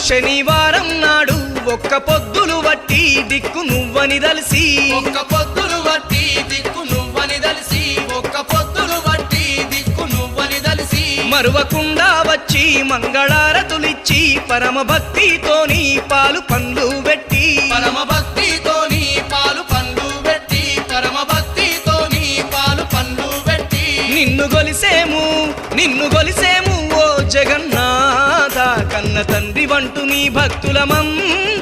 శనివారం నాడు ఒక్క పొద్దులు వట్టి దిక్కు నువ్వని దలిసి ఒక్క పొద్దులు వట్టి దిక్కు నువ్వని దలిసి ఒక్క పొద్దులు వట్టి దిక్కు నువ్వని దలిసి మరువకుండా వచ్చి మంగళారతులిచ్చి పరమ భక్తితోని పాలు పండ్లు పెట్టి పరమ భక్తితోని పాలు పండ్లు పెట్టి పరమ భక్తితోని పాలు పండ్లు పెట్టి నిన్ను గొలిసేము ఓ జగన్నాథ కన్న తండ్రి వంటు నీ భక్తులమంతా